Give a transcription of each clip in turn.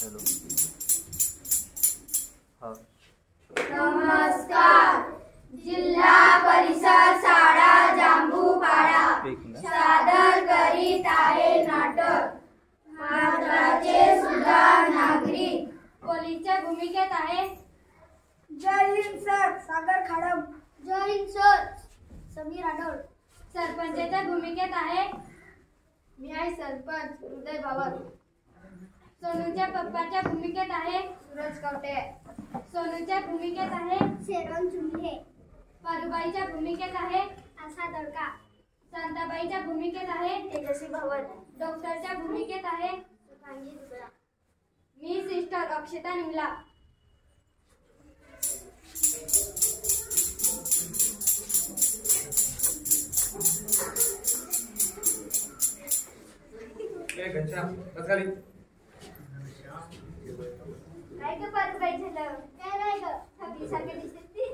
Hello हा नमस्कार. जिल्हा परिषद शाळा जांभूपाडा सादर करीत आहे नाटक भारताचे सुजाण नागरिक. पोलीसच्या भूमिकेत आहे जय हिंद सर सागर खाडम. जय हिंद सर समीर राठोड. सरपंचाच्या भूमिकेत आहे मी आहे सरपंच उदय बाबर. सोनूच्या पप्पाच्या भूमिकेत आहे सूरज कवटे. सोनूच्या भूमिकेत आहे शेरवन चुंबले. पारुबाईच्या भूमिकेत आहे आशा दडका. शांताबाईच्या भूमिकेत आहे तेजस्वी भवन. डॉक्टरच्या भूमिकेत आहे सुखांगी दुबळा. मी सिस्टर अक्षता निमला. काय ग पारुबाई झालं? काय नाही ग थकली सारखी दिसते ती.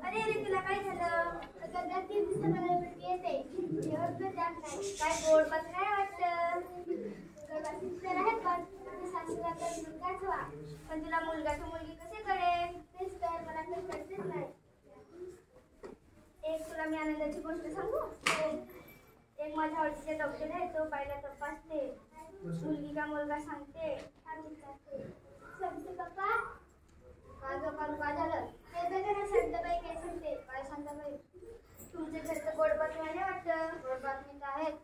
अरे अरे तुला काय झालं? गंगाती दिसते मला उलटी येते. जेवण पण जात नाही. काय गोड पण काय वाटतं? तुला सिस्टर आहे पण सासूला तर मुलगाच हवा. पण तुला मुलगा की मुलगी कसे कळेल? तेच तर मला काही कळतेच नाही. एक तुला मी आनंदाची गोष्ट सांगू? एक माझ्या आवडीचे डॉक्टर आहे, तो पहिला तपासते मुलगी का मुलगा सांगते. पप्पा काय ग पारू काय झालं? ते बघा ना शांताबाई काय सांगते. काय शांताबाई? तुमच्या घरचं गोड बातमी नाही वाटतं. गोड बातमी तर आहेत.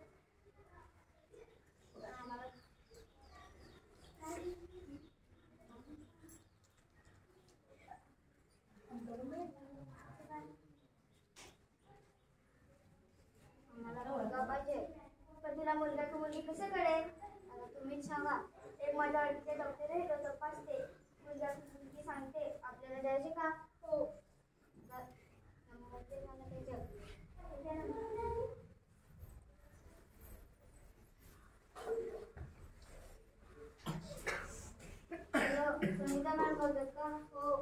आम्हाला मुलगा पाहिजे. पण तिला मुलगा की मुलगी कसं कळेल? आता तुम्हीच सांगा. एक माझ्या आवडीचे डॉक्टर आहे, तो तपासते मुलगा की मुलगी सांगते. आपल्याला द्यायचे का? हो. सुनीता मॅम बोलतात का? हो.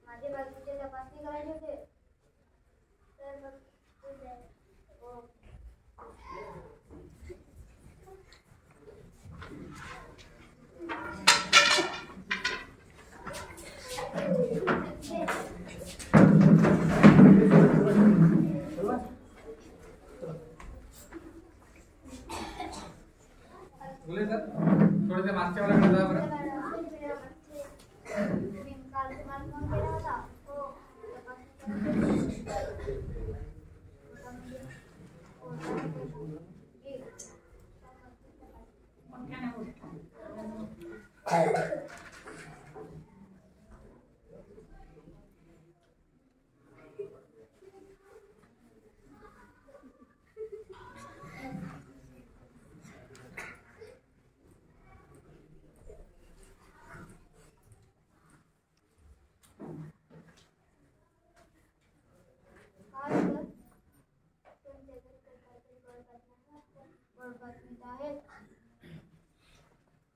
माझे बाजूचे तपासणी करायचे होते. तर मग हो. बोले सर थोडे मागच्या वाला जा बरं. काल तुम्हाला फोन केला होता. हो. आहेत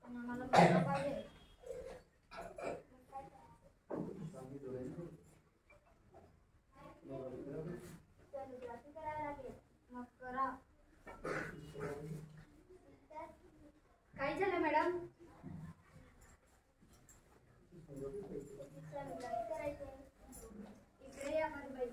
पण आम्हाला मुलगा पाहिजे. सोनोग्राफी करायला लागेल. मग करा. काय झालं मॅडम? सोनोग्राफी करायची. इकडे या बाई.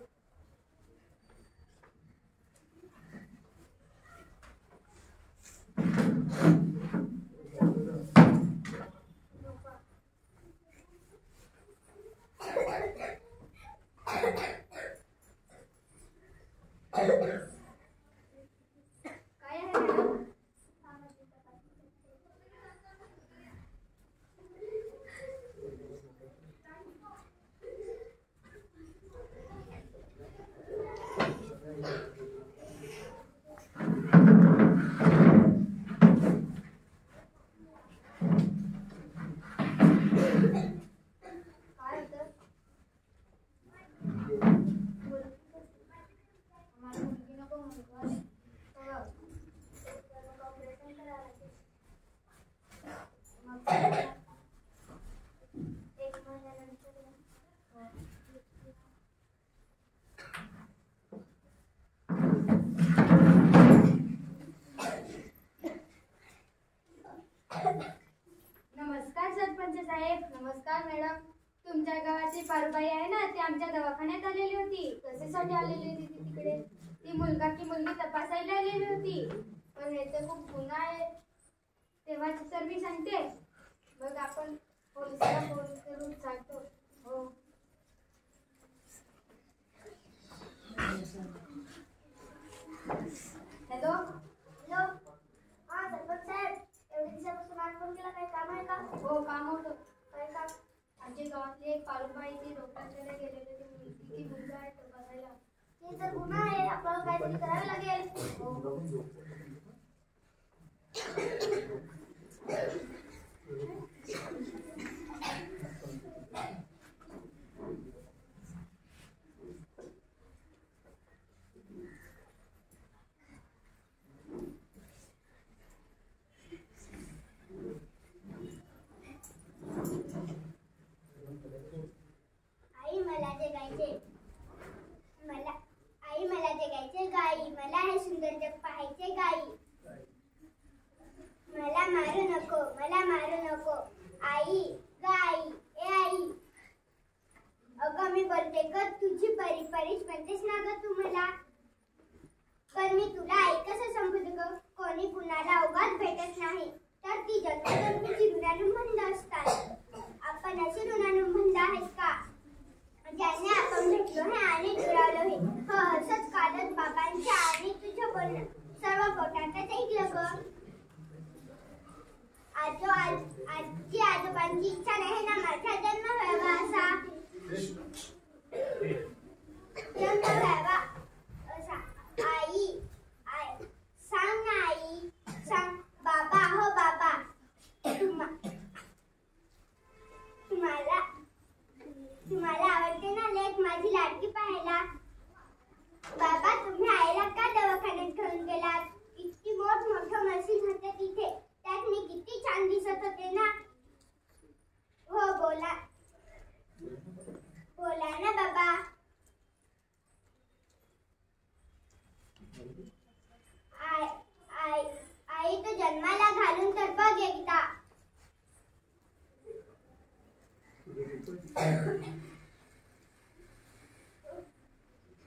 पारुबाई आहे ना ती आमच्या दवाखान्यात आलेली होती. कशासाठी आलेली होती ती तिकडे? ती मुलगा की मुलगी तपासायला आलेली होती. पण हे तर खूप गुन्हा आहे. तेव्हाच तर मी सांगते. मग आपण पोलिसाला फोन करून सांगतो. हो. हॅलो हॅलो, हा सरपंच साहेब, एवढ्या दिवसापासून आज फोन केला, काही काम आहे का? हो, काम होतं. काय काम? आमच्या गावातली एक पारुबाई ती डॉक्टरकडे गेलेली ती मुलगी की मुलगा आहे तपासायला. हे तर गुन्हा आहे, आपल्याला काहीतरी करावे लागेल. मला जगायचे गाई, मला हे सुंदर जग पाहायचे गाई. मला मारू नको, मला मारू नको. आई गाई, ए आई. अगं मी बोलते ग, तुझी परी परीच म्हणतेस ना ग तू मला. पण मी तुला आई कसं समजू ग? कोणी कुणाला अवघात भेटत नाही, तर ती जन्मजन्मीची ऋणानुबंध असतात. आपण असे ऋणानुबंध आहेत का ज्यांनी आपण भेटलो हे आणि दुरावलो हे? हो, असंच कालच बाबांच्या आणि तुझ्या बोलणं सर्व पोटातच ऐकलं ग. आजी आजोबांची इच्छा नाही ना माझा जन्म व्हावा असा. जन्म व्हावा असा. आई सांग ना आई, सांग. बाबा हो बाबा, तुम्हाला आवडते ना लेक माझी लाडकी पाहायला? बाबा तुम्ही आईला का दवाखान्यात घेऊन गेलात? इतकी मोठं मशीन होते तिथे, त्यात मी किती छान दिसत होते ना. हो बोला ना बाबा. आई तो जन्माला घालून तर बघ एकदा.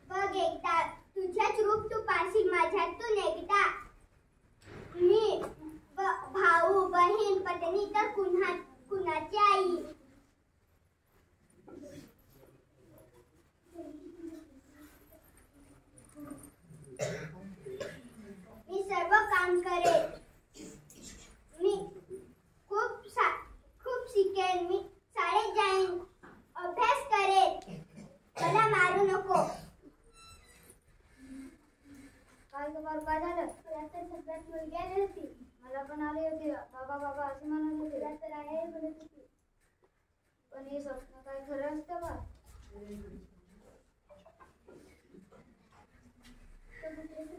बघ एकदा, तुझ्याच रूप तू पाशील माझ्यातून एकदा. मी भाऊ बहीण पत्नी तर कुणाची आई. मी सर्व काम करेन. मी खूप शिकेन. मी शाळेत जाईन, अभ्यास करेन. मला मारू नको. काय ग काय झालं? तर सगळ्यात मुलगी आली होती. मला पण आली होती. बाबा बाबा असे म्हणत होते. तर आहे म्हणत होती. पण हे स्वप्न काय खरं असतं का?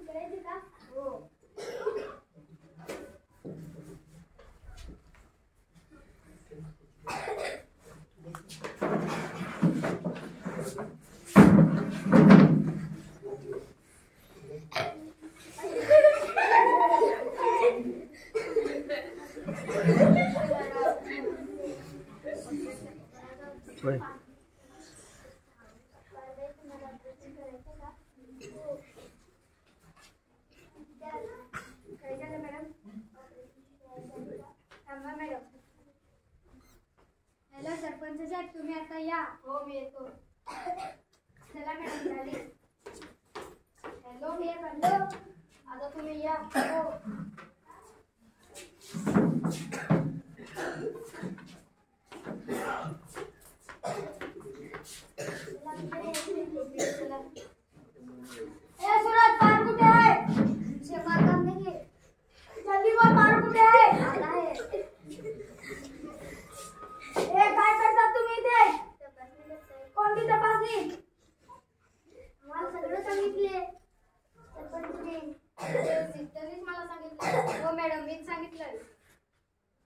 करायची का? हो. हॅलो सरपंच साहेब, तुम्ही आता या. हो मी येतो. चला मॅडम झाली. हॅलो मी हॅलो, आता तुम्ही या. हो. सुरत पार कुठे आहे? शेमाकाम नाही. जल्दी बोल, पार कुठे आहे? आला आहे. काय करतात तुम्ही इथे? तपासणी करताय. कोणती तपासणी? मला सगळं सांगितले सरपंचने. सिस्टरनीच मला सांगितलं. हो मॅडम, मीच सांगितलं.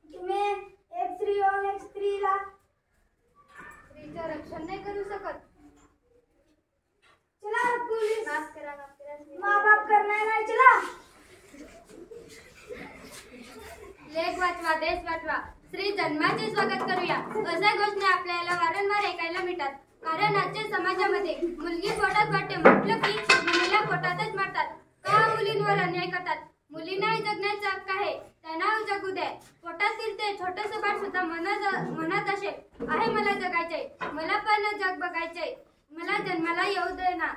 तुम्ही एक स्त्री होऊन एक स्त्रीला स्त्रीचं रक्षण नाही करू शकत. चला पोलीस. माफ करा. माँ बाप करणार नाही. चला. लेख वाचवा, देश वाचवा. स्त्री जन्माचे स्वागत करूया. अशा गोष्टी आपल्याला वारंवार ऐकायला मिळतात. कारण आजच्या समाजामध्ये मुलगी पोटात वाटते म्हटलं की मुलीला पोटातच मारतात. का मुलींवर अन्याय करतात? मुलींनाही जगण्याचा हक्क आहे, त्यांनाही जगू द्या. पोटातील ते छोटस बाळ सुद्धा म्हणत असेल, आहे मला जगायचंय, मला पण जग बघायचंय, मला जन्माला येऊ दे ना.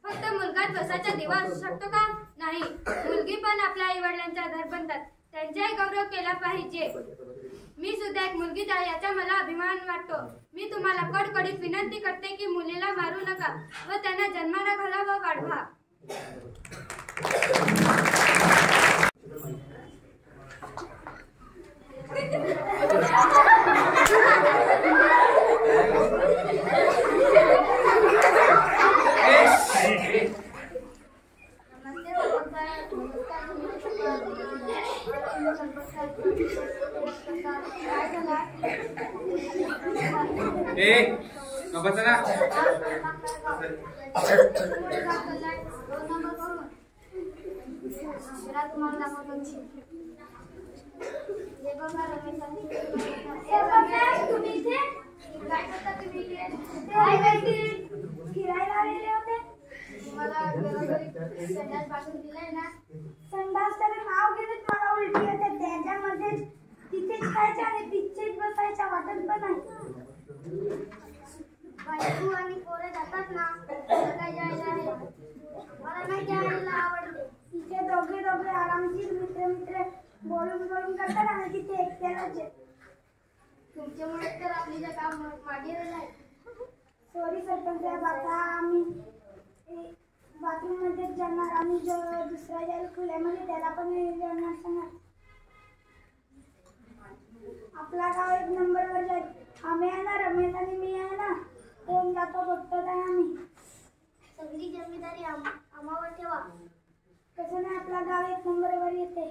फक्त मुलगाच बसाचा दिवा असू शकतो का? नाही, मुलगी पण आपल्या आई वडिलांचा आधार बनतात, त्यांचाही गौरव केला पाहिजे. मी सुद्धा एक मुलगीच आहे याचा मला अभिमान वाटतो. मी तुम्हाला कडकडीत विनंती करते की मुलीला मारू नका व त्यांना जन्माला घाला व वाढवा. बसा ना. संडासचं नाव घेत मला उलटी येते, त्याच्यामध्ये तिथेच खायचं आणि तिथेच बसायच्या वाटत पण नाही. बायको आणि पोरं जातात ना, काय जायला आहे, मला नाही जायला आवडते. तिथे दोघे आरामशीर मित्र बोलून करतात आणि तिथे एकट्यालाच तुमच्यामुळे तर आपली जग मागे राहिलाय. सॉरी सरपंच साहेब, आता आम्ही बाथरूम मध्ये जाणार आणि जो दुसरा जाईल खुल्यामध्ये त्याला पण जाणार सांगा. आपला गाव एक नंबरवर जाईल. आम्ही आहे ना, रमेश आणि मी आहे ना, कोण जातो बघतो काय आम्ही. सगळी जबाबदारी आम्हावर ठेवा. कसं नाही, आपला गाव एक नंबरवर येते.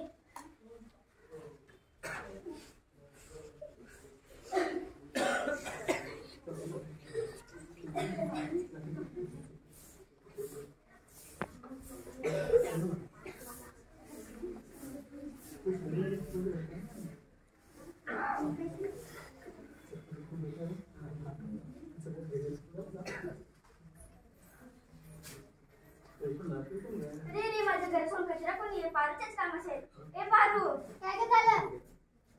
रे माझ्या घरासमोर कचरा कोणी पारूच्याच काम असेल. ए पारू, काय का झालं?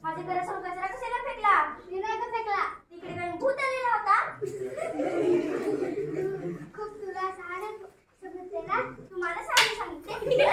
माझ्या घरासमोर कचरा कशाला फेकला? मी नाही का फेकला, तिकडे काही भूत आलेला होता. खूप तुला सहाने समजते ना, तुम्हाला सांगितले.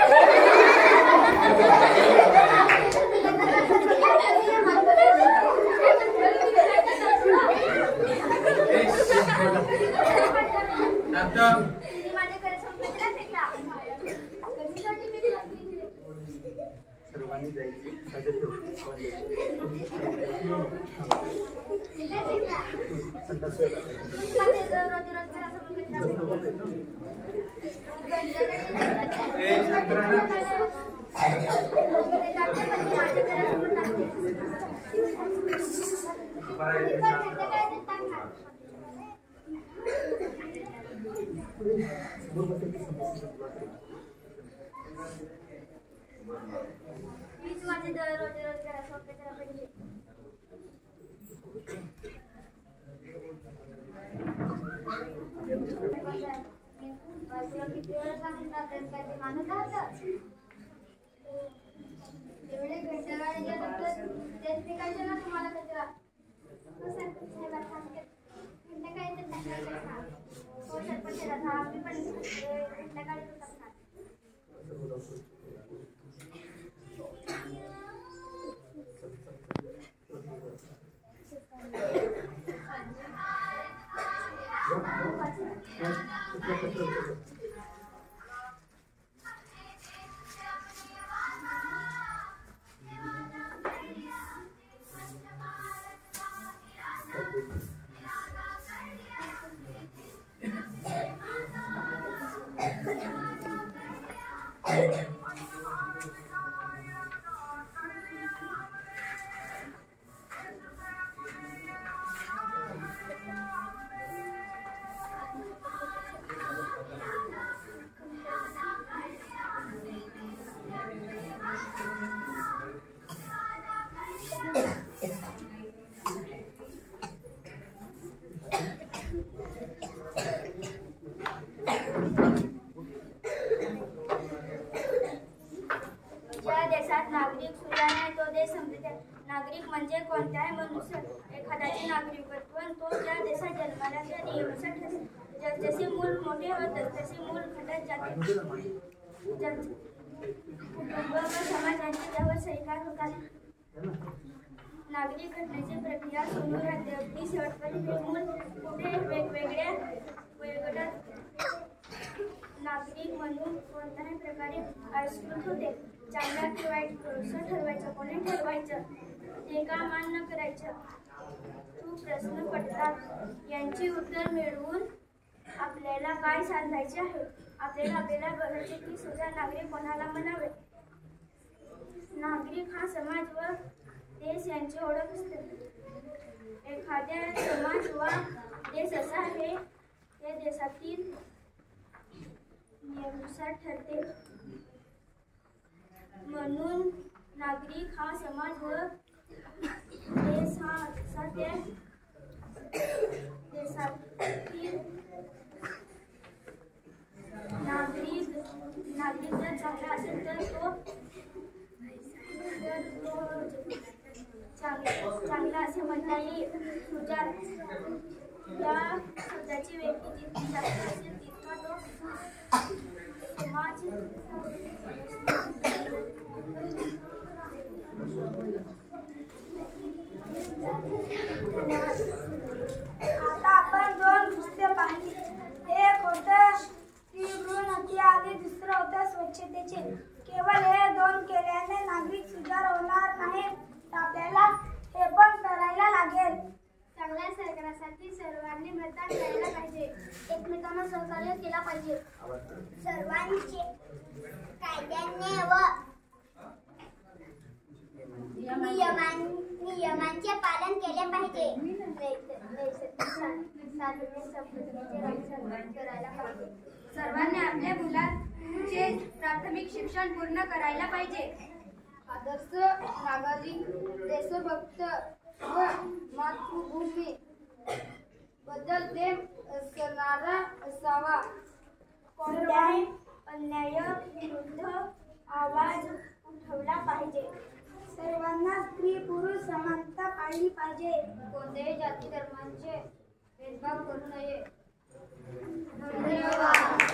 प्लीज माझे रोज घरासमोर कचरा पाहिजे. किती वेळा सांगितलं मानत आहात? एवढे घंटागाड्याच्या देत निघायचे ना तुम्हाला कचरा. हो सरपंच साहेब, सांगते घंटागाडीचं टाकायचं. हो सरपंच साहेब, आम्ही पण घंटागाडीचं टाकणार. देश समृद्ध आहे. नागरिक म्हणजे कोणत्याही मनुष्य एखाद्याचे नागरिकत्व तो त्या देशात जन्माला त्या नियमानुसार ठरते. जसे मूल मोठे होतात तसे मूल घटत जाते. कुटुंब व समाज यांचे त्यावर सहकार होतात. नागरिक घटनेची प्रक्रिया सुरू राहते. अगदी शेवटपर्यंत हे मूल कुठे वेगवेगळ्या वयोगटात नागरिक म्हणून कोणत्याही प्रकारे आविष्कृत होते. चांगला की वाईट कसं ठरवायचं, कोणी ठरवायचं, ते का मान न करायचं, तू प्रश्न पडतात यांची उत्तर मिळवून आपल्याला काय साधायचे आहे. आपल्याला बघायचे की सुजाण नागरिक कोणाला म्हणावे. नागरिक हा समाज व देश यांची ओळख असते. एखाद्या समाज वा देश असा आहे त्या देशातील नियमानुसार ठरते. म्हणून नागरिक हा समाज व देश हा असा त्या देशातील नागरिक जर चांगला असेल तर तो चांगला असे म्हणता येईल. सुजाण या शब्दाची व्यक्ती जितकी जास्त असेल तितका तो समाज आता आपण दोन पुस्तके पाहिली. एक होतं स्त्रीभ्रूण हत्या आणि दुसरं होतं स्वच्छतेचे. केवळ हे दोन केल्याने नागरिक सुधार होणार नाही. आपल्याला हे पण करायला लागेल. चांगल्या सरकारासाठी सर्वांनी मतदान करायला पाहिजे. एकमेकांना सहकार्य केला पाहिजे. सर्वांचे कायद्याने व नियमांचे पालन केले पाहिजे. सर्वांनी आपल्या मुलांचे प्राथमिक शिक्षण पूर्ण करायला पाहिजे. आदर्श नागरिक देशभक्त व मातृभूमी बद्दल प्रेम करणारा असावा. कोणत्याही अन्याय विरुद्ध आवाज उठवला पाहिजे. सर्वांना स्त्री पुरुष समानता पाळली पाहिजे. कोणत्याही जाती धर्मांचे भेदभाव करू नये. धन्यवाद.